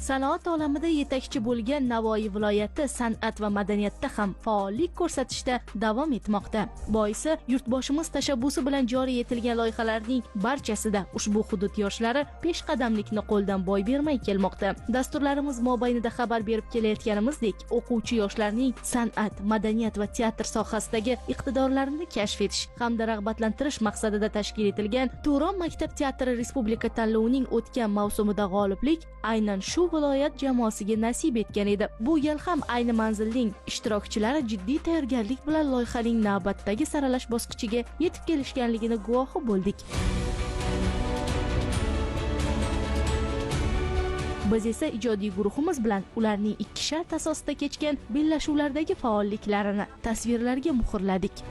Sanoat olamida yetakchi bo'lgan Navoiy viloyati san'at va madaniyatda ham faollik ko'rsatishda davom etmoqda. Boisi yurtboshimiz tashabbusi bilan joriy etilgan loyihalarning barchasida ushbu hudud yoshlari peshqadamlikni qo'ldan boy bermay kelmoqda. Dasturlarimiz mobaynida xabar berib kelayotganimizdek, o'quvchi yoshlarning san'at, madaniyat va teatr sohasidagi iqtidorlarini kashf etish hamda rag'batlantirish maqsadida tashkil etilgan Turon maktab teatri respublika tanlovining o'tgan mavsumida g'oliblik aynan shu viloyat jamoasiga nasib etgan edi. Bu yil ham ayni manzilning ishtirokchilari jiddiy tayyorgarlik bilan loyihaning navbatdagi saralash bosqichiga yetib kelishganligini guvohi bo'ldik. Biz esa ijodiy guruhimiz bilan ularning ikki shart asosida kechgan bellashuvlardagi faolliklarini tasvirlarga muhrladik.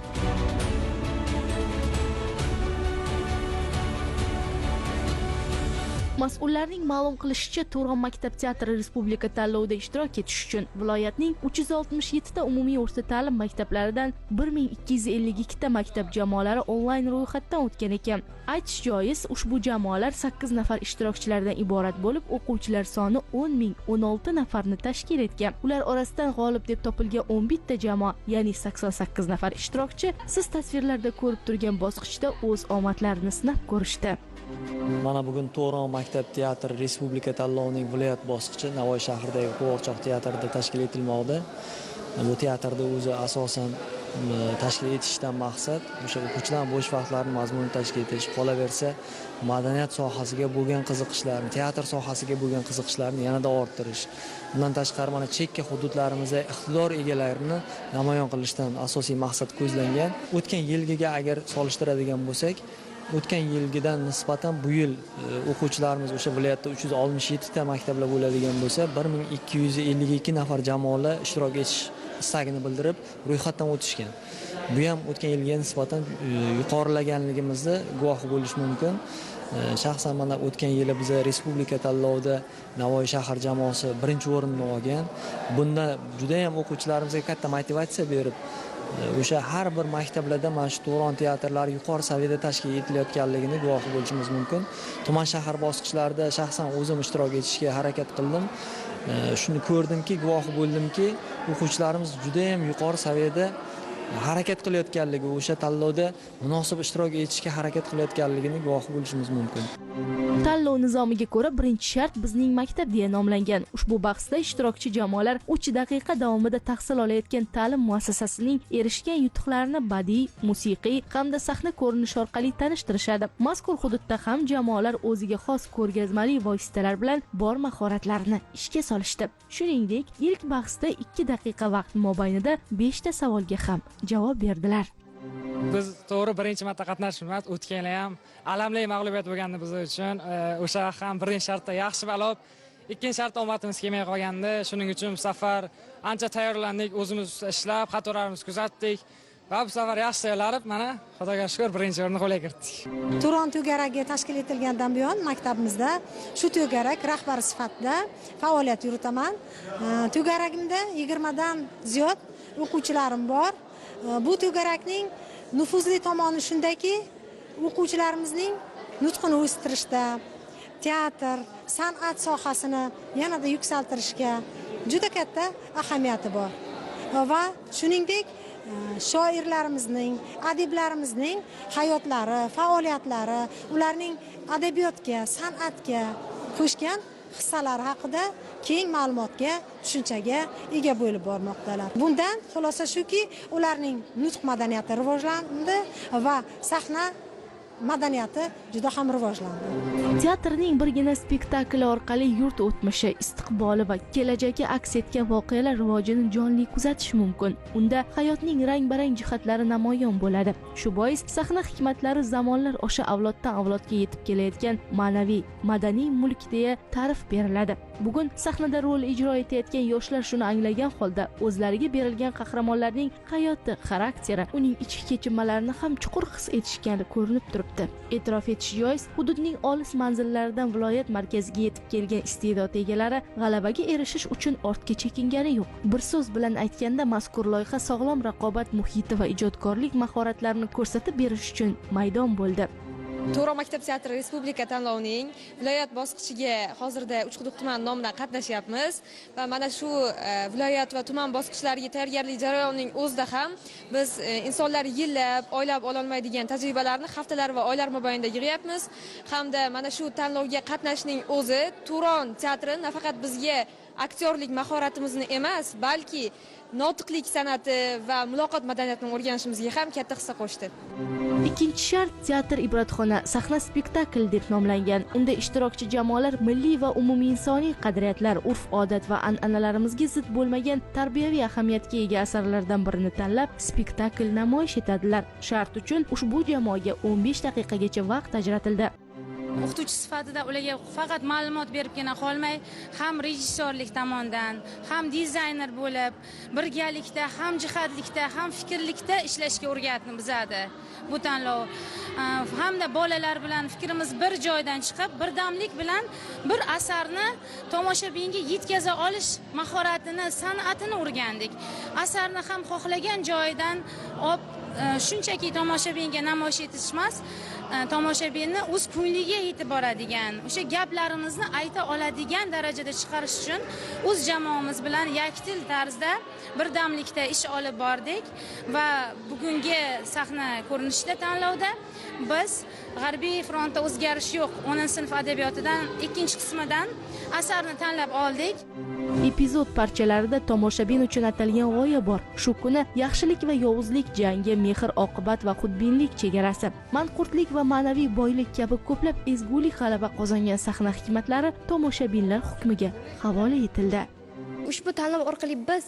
Mas'ullarning ma'lum qilishicha, Turon maktab teatri respublika tanlovida ishtirok etish uchun viloyatning 367 ta umumiy o'rta ta'lim maktablaridan 1252 ta maktab jamoalari onlayn ro'yxatdan o'tgan ekan. Aytish joiz, ushbu jamoalar 8 nafar ishtirokchilardan iborat bo'lib, o'quvchilar soni 10.016 nafarni tashkil etgan. Ular orasidan g'olib deb topilgan 11 ta jamoa, ya'ni 88 nafar ishtirokchi siz tasvirlarda ko'rib turgan bosqichda o'z omadlarini sinab ko'rishdi. Mana bugun Turon maktab teatri respublika tanlovining viloyat bosqichi Navoiy shahridagi Qo'g'irchoq teatrida tashkil etilmoqda. Bu teatrda o'zi asosan tashkil etishdan maqsad o'sha o'quvchilar bo'sh vaqtlarini mazmunli tashkil etish, qolaversa madaniyat sohasiga bo'lgan qiziqishlarini, teatr sohasiga bo'lgan qiziqishlarini yanada orttirish. Bundan tashqari mana chekka hududlarimizda iqtidor egalarini namoyon qilishdan asosiy maqsad ko'zlangan. O'tgan yilgiga agar solishtiradigan bo'lsak, o'tgan yilgidan nisbatan bu yil o'quvchilarimiz o'sha viloyatda 367 ta maktablar bo'ladigan bo'lsa, 1252 nafar jamoalar ishtirok etish istagini bildirib ro'yxatdan o'tishgan. Bu ham o'tgan yilga nisbatan yuqorilaganligimizni guvohi bo'lish mumkin. Shaxsan mana o'tgan yili biz respublika tanlovida Navoiy shahar jamoasi birinchi o'rinni olgan. Bunda juda ham o'quvchilarimizga katta motivatsiya berib, o'sha har bir maktablarda mana shu Turon teatrlari yuqori saviyada tashkil etilayotganligini guvohi bo'lishimiz mumkin. Tuman shahar bosqichlarida shaxsan o'zim ishtirok etishga harakat qildim. Shuni ko'rdimki, guvohi bo'ldimki, o'quvchilarimiz juda ham yuqori saviyada harakat qilayotganligi, o'sha tanlovda munosib ishtirok etishga harakat qilayotganligini guvohi bo'lishimiz mumkin. Tanlov nizomiga ko'ra birinchi shart bizning maktab deya nomlangan. Ushbu bahsda ishtirokchi jamoalar 3 daqiqa davomida tahsil olayotgan ta'lim muassasasining erishgan yutuqlarini badiiy, musiqiy hamda sahna ko'rinishi orqali tanishtirishadi. Mazkur hududda ham jamoalar o'ziga xos ko'rgazmali vositalar bilan bor mahoratlarini ishga solishdi. Shuningdek, ilk bahsda 2 daqiqa vaqt mobaynida 5 ta savolga ham javob berdilar. Biz to'g'ri birinchi marta qatnashimiz, o'tgan ham alamli mag'lubiyat bo'lgandi biz uchun. O'sha ham birinchi shartda yaxshi balob, ikkinchi shartda omadimiz kelmay qolgandi. Shuning uchun bu safar ancha tayyorlandik, o'zimiz ishlab, xatolarimizni kuzatdik va bu safar yaxshi tayyorlanib, mana Xudoga shukr birinchi o'rinni qo'lga kiritdik. Turon to'garagi tashkil etilgandan buyon maktabimizda shu to'garak rahbari sifatida faoliyat yuritaman. To'garagimda 20 dan ziyod o'quvchilarim bor. Bu to'garakning nufuzli tomoni shundaki, o'quvchilarimizning nutqini o'stirishda, teatr, san'at sohasini yanada yuksaltirishga juda katta ahamiyati bor. Va shuningdek, shoirlarimizning, adiblarimizning hayotlari, faoliyatlari, ularning adabiyotga, san'atga qo'shgan hissalari haqida keng ma'lumotga, tushunchaga ega bo'lib bormoqdalar. Bundan xulosa shuki, ularning nutq madaniyati rivojlandi va sahna madaniyati juda ham rivojlandi. Teatrning birgina spektakli orqali yurt o'tmishi, istiqboli va kelajagi aks etgan voqealar rivojini jonli kuzatish mumkin. Unda hayotning rang-barang jihatlari namoyon bo'ladi. Shu bois sahna hikmatlari zamonlar osha avloddan avlodga yetib kelayotgan ma'naviy, madaniy mulk deya ta'rif beriladi. Bugun sahnada rol ijro etayotgan yoshlar shuni anglagan holda o'zlariga berilgan qahramonlarning hayoti, xarakteri, uning ichki kechinmalarini ham chuqur his etishgani ko'rinib turibdi. E'tirof etish joiz, hududning olis manzillaridan viloyat markaziga yetib kelgan iste'dod egalari g'alabaga erishish uchun ortga chekingani yo'q. Bir so'z bilan aytganda, mazkur loyiha sog'lom raqobat muhiti va ijodkorlik mahoratlarini ko'rsatib berish uchun maydon bo'ldi. To'g'ri maktab teatri respublika tanlovining viloyat bosqichiga hozirda Uchquduq tuman nomidan qatnashyapmiz va mana shu viloyat va tuman bosqichlariga tayyorgarlik jarayonining o'zida ham biz insonlar yillab, oylab ololmaydigan tajribalarni haftalar va oylar mobaynida yig'yapmiz hamda mana shu tanlovga qatnashning o'zi Turon teatri nafaqat bizga aktyorlik mahoratimizni emas, balki notiqlik san'ati va muloqot madaniyatini o'rganishimizga ham katta hissa qo'shdi. Ikkinchi shart teatr ibratxona sahna spektakl deb nomlangan. Unda ishtirokchi jamoalar milliy va umuminsoniy qadriyatlar, urf-odat va an'analarimizga zid bo'lmagan tarbiyaviy ahamiyatga ega asarlardan birini tanlab, spektakl namoyish etadilar. Shart uchun ushbu jamoaga 15 daqiqagacha vaqt ajratildi. O'qituvchi sifatida ularga faqat ma'lumot beribgina qolmay, ham rejissyorlik tomonidan, ham dizayner bo'lib, birgalikda, ham jihatlikda, ham fikrlikda ishlashga o'rgatdi bizadi bu tanlov. Hamda bolalar bilan fikrimiz bir joydan chiqib, birdamlik bilan bir asarni tomoshabinga yetkaza olish mahoratini, san'atini o'rgandik. Asarni ham xohlagan joyidan olib shunchaki tomoshabinga namoyish etish emas, tomoshabinni o'z ko'ngliga yetib boradigan, o'sha gaplarimizni ayta oladigan darajada chiqarish uchun o'z jamoamiz bilan yakdil tarzda birdamlikda ish olib bordik va bugungi sahna ko'rinishida tanlovda biz G'arbiy frontda o'zgarish yo'q 10-sinf adabiyotidan ikkinchi qismidan asarni tanlab oldik. Epizod parchalarida tomoshabin uchun atalgan g'oya bor. Shu kuni yaxshilik va yovuzlik jangi, mehr oqibat va xudbinlik chegarasi, manqurtlik va ma'naviy boylik kabi ko'plab ezgulik g'alaba qozongan sahna hikmatlari tomoshabinlar hukmiga havola etildi. Ushbu tanlov orqali biz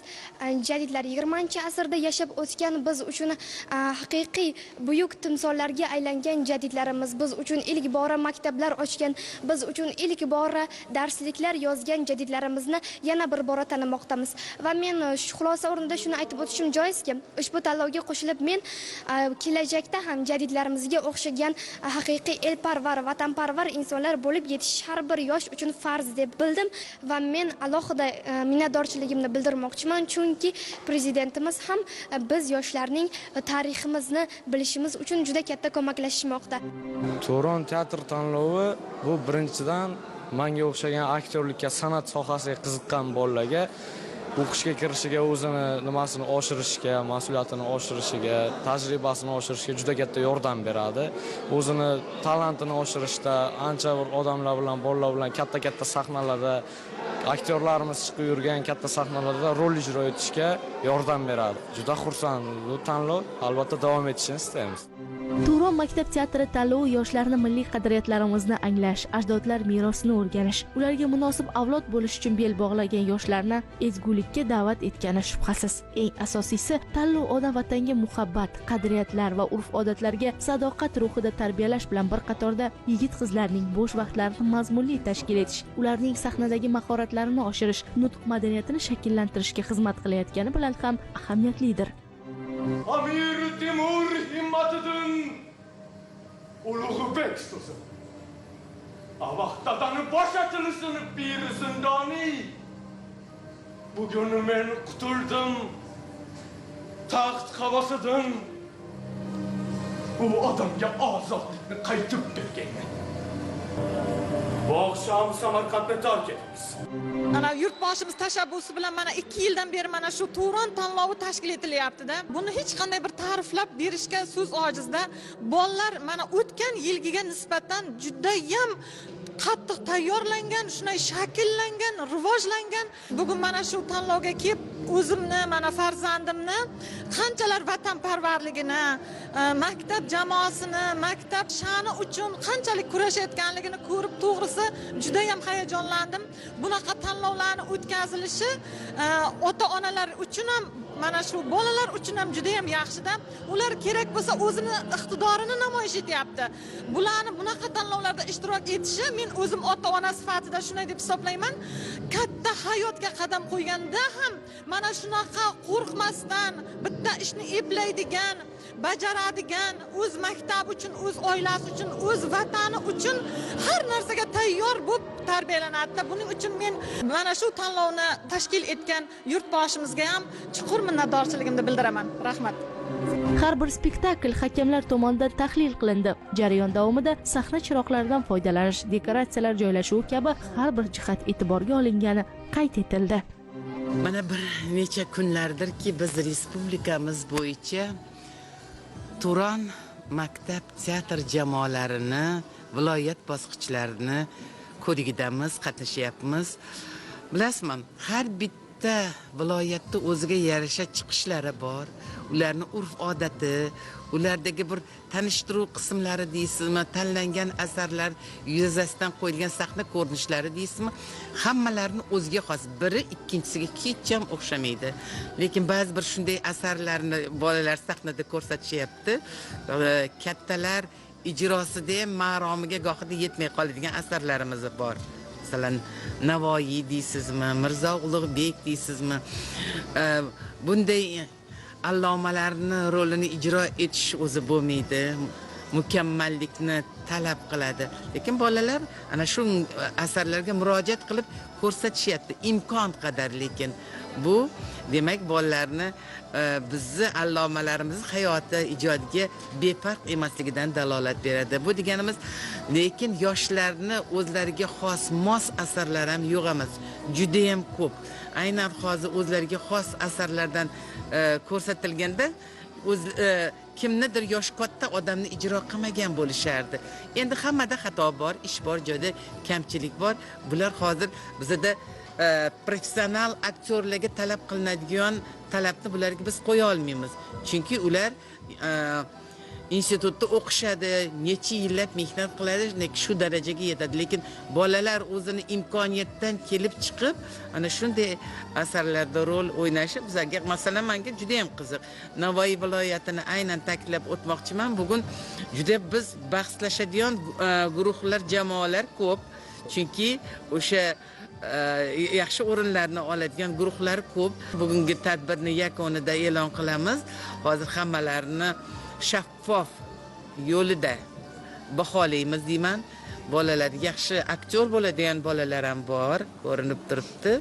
jadidlar 20-asrda yashab o'tgan, biz uchun haqiqiy buyuk timsollarga aylangan jadidlarimiz, biz uchun ilk bora maktablar ochgan, biz uchun ilk bora darsliklar yozgan jadidlarimizni yana bir bora tanimoqdamiz. Va men xulosa o'rnida shuni aytib o'tishim joizki, ushbu tanlovga qo'shilib men kelajakda ham jadidlarimizga o'xshagan haqiqiy elparvar, vatanparvar insonlar bo'lib yetish har bir yosh uchun farz deb bildim va men alohida minnatdorchiligimni bildirmoqchiman, chunki prezidentimiz ham biz yoshlarning tariximizni bilishimiz uchun juda katta ko'maklashmoqda. Turon teatr tanlovi bu birinchidan menga o'xshagan aktyorlikka, san'at sohasiga qiziqqan bolalarga o'qishga kirishiga, o'zini nimasini oshirishga, mas'uliyatini oshirishiga, tajribasini oshirishga juda katta yordam beradi. O'zini talantini oshirishda, ancha bir odamlar bilan, bolalar bilan katta sahnalarda, aktyorlarimiz chiqib yurgan katta sahnalarda rol ijro etishga yordam beradi. Juda xursand. Bu tanlov albatta davom etishini istaymiz. Turon maktab teatri tanlovi yoshlarni milliy qadriyatlarimizni anglash, ajdodlar merosini o'rganish, ularga munosib avlod bo'lish uchun bel bog'lagan yoshlarni ezgulikka da'vat etgani shubhasiz. Eng asosiysi, tanlov ona vatanga muhabbat, qadriyatlar va urf-odatlarga sadoqat ruhida tarbiyalash bilan bir qatorda yigit-qizlarning bo'sh vaqtlarini mazmunli tashkil etish, ularning sahnadagi mahoratlarini oshirish, nutq madaniyatini shakllantirishga xizmat qilayotgani bilan ham ahamiyatlidir. Amir Temur himmatidan Ulug'bek so'zi. Avaqtadan bosh achilisini bir zindoni. Bugun men qutuldim. Taxt havosidan u odamga ozodlikni qaytib berganman. Bu oqshom Samarqandga tark etamiz. Ana yurtboshimiz tashabbusi bilan mana 2 yildan beri mana shu Turon tanlovi tashkil etilyapti-da. Buni hech qanday bir ta'riflab berishga so'z ojizda. Bolalar mana o'tgan yilgiga nisbatan juda ham qattiq tayyorlangan, shunday shakllangan, rivojlangan. Bugun mana shu tanlovga kelib o'zimni, mana farzandimni qanchalar vatanparvarligini, maktab jamoasini, maktab sha'ni uchun qanchalik kurashayotganligini ko'rib, to'g'risi juda ham hayajonlandim. Bunaqa tanlovlarni o'tkazilishi ota-onalar uchun ham, mana shu bolalar uchun ham juda ham yaxshi-da. Ular kerak bo'lsa o'zini iqtidorini namoyish etyapti. Bularni bunaqa tanlovlarda ishtirok etishi, men o'zim ota-ona sifatida shunday deb hisoblayman. Katta hayotga qadam qo'yganda ham mana shunaqa qo'rqmasdan bitta ishni eplaydigan, bajaradigan, o'z maktabi uchun, o'z oilasi uchun, o'z vatani uchun har narsaga tayyor bo'lib tarbiyalanadi. Buning uchun men mana shu tanlovni tashkil etgan yurtboshimizga ham chuqur minnatdorchiligimni bildiraman. Rahmat. Har bir spektakl hakamlar tomonidan tahlil qilindi. Jarayon davomida sahna chiroqlaridan foydalanish, dekoratsiyalar joylashuvi kabi har bir jihat e'tiborga olingani qayd etildi. Mana bir necha kunlardirki biz respublikamiz bo'yicha Turon maktab teatr jamoalarini, viloyat bosqichlarini ko'rigidamiz, qatnashyapmiz. Bilasizmi, har bitta viloyatda o'ziga yarasha chiqishlari bor. Ularning urf-odati, ulardagi bir tanishtiruv qismlari deysizmi, tanlangan asarlar yuzasidan qo'yilgan sahna ko'rinishlari deysizmi, hammalarini o'ziga xos. Biri ikkinchisiga hech ham o'xshamaydi. Lekin ba'zi bir shunday asarlarni bolalar sahnada ko'rsatishyapti. Kattalar ijrosida ham maromiga gohida yetmay qoladigan asarlarimiz bor. Masalan, Navoiy deysizmi, Mirzo Ulug'bek deysizmi. Bunday allomalarni rolini ijro etish o'zi bo'lmaydi, mukammallikni talab qiladi. Lekin bolalar ana shu asarlarga murojaat qilib ko'rsatishyapti imkon qadar. Lekin bu demak bolalarni bizni allomalarimiz hayoti, ijodiga befarq emasligidan dalolat beradi. Bu deganimiz, lekin yoshlarni o'zlariga xos mos asarlar ham yo'q emas, juda ham ko'p. Aynan hozir o'zlariga xos asarlardan ko'rsatilganda kimnidir yosh katta odamni ijro qilmagan bo'lishardi. Endi hammada xato bor, ish bor, joyda kamchilik bor. Bular hozir bizda professional aktyorlarga talab qilinadigan talabni bularga biz qo'ya olmaymiz. Chunki ular institutda o'qishadi, necha yillab mehnat qiladi, shu darajaga yetadi. Lekin bolalar o'zini imkoniyatdan kelib chiqib, ana shunday asarlarda rol o'ynashi bizga, masalan, menga juda ham qiziq. Navoiy viloyatini aynan ta'kidlab o'tmoqchiman. Bugun juda biz bahslashadigan guruhlar, jamoalar ko'p. Chunki o'sha yaxshi o'rinlarni oladigan guruhlar ko'p. Bugungi tadbirni yakunida e'lon qilamiz. Hozir hammalarini shaffof yo'lida baholaymiz deyman. Bolalar yaxshi aktyor bo'ladigan bolalar ham bor, ko'rinib turibdi.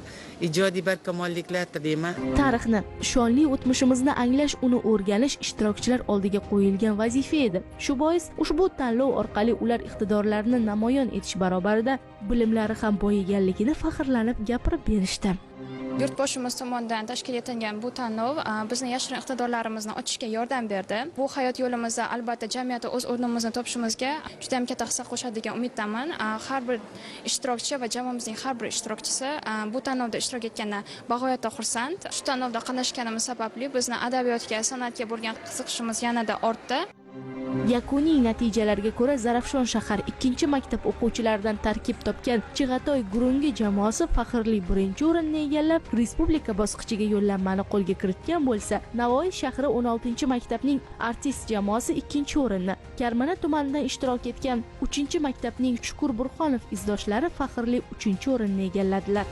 Ijodiy barkamolliklar tilayman. Tarixni, shonli o'tmishimizni anglash, uni o'rganish ishtirokchilar oldiga qo'yilgan vazifa edi. Shu bois ushbu tanlov orqali ular iqtidorlarini namoyon etish barobarida bilimlari ham boyiganligini faxrlanib gapirib berishdi. Yurtboshimiz tomonidan tashkil etilgan bu tanlov bizni yashirin iqtidorlarimizni ochishga yordam berdi. Bu hayot yo'limizda albatta jamiyatda o'z o'rnimizni topishimizga juda ham katta hissa qo'shadi degan umiddaman. Har bir ishtirokchi va jamoamizning har bir ishtirokchisi bu tanlovda ishtirok etgandan bag'oyatda xursand. Shu tanlovda qatnashganimiz sababli bizni adabiyotga, san'atga bo'lgan qiziqishimiz yanada ortdi. Yakuniy natijalarga ko'ra Zarafshon shahar 2-maktab o'quvchilaridan tarkib topgan Chig'atoy Gurungi jamoasi faxrli 1-o'rinni egallab, respublika bosqichiga yo'llanmani qo'lga kiritgan bo'lsa, Navoiy shahri 16-maktabning artist jamoasi 2-o'rinni, Karmana tumanidan ishtirok etgan 3-maktabning Shukur Burxonov izdoshlari faxrli 3-o'rinni egalladilar.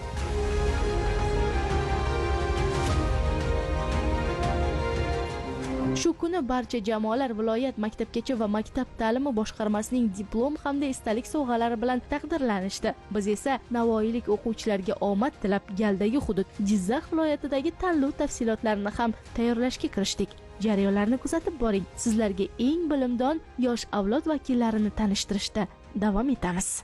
Shu kuni barcha jamoalar viloyat maktabgacha va maktab ta'limi boshqarmasining diplom hamda esdalik sovg'alari bilan taqdirlanishdi. Biz esa navoiylik o'quvchilarga omad tilab, galdagi hudud Jizzax viloyatidagi tanlov tafsilotlarini ham tayyorlashga kirishdik. Jarayonlarni kuzatib boring. Sizlarga eng bilimdon yosh avlod vakillarini tanishtirishda davom etamiz.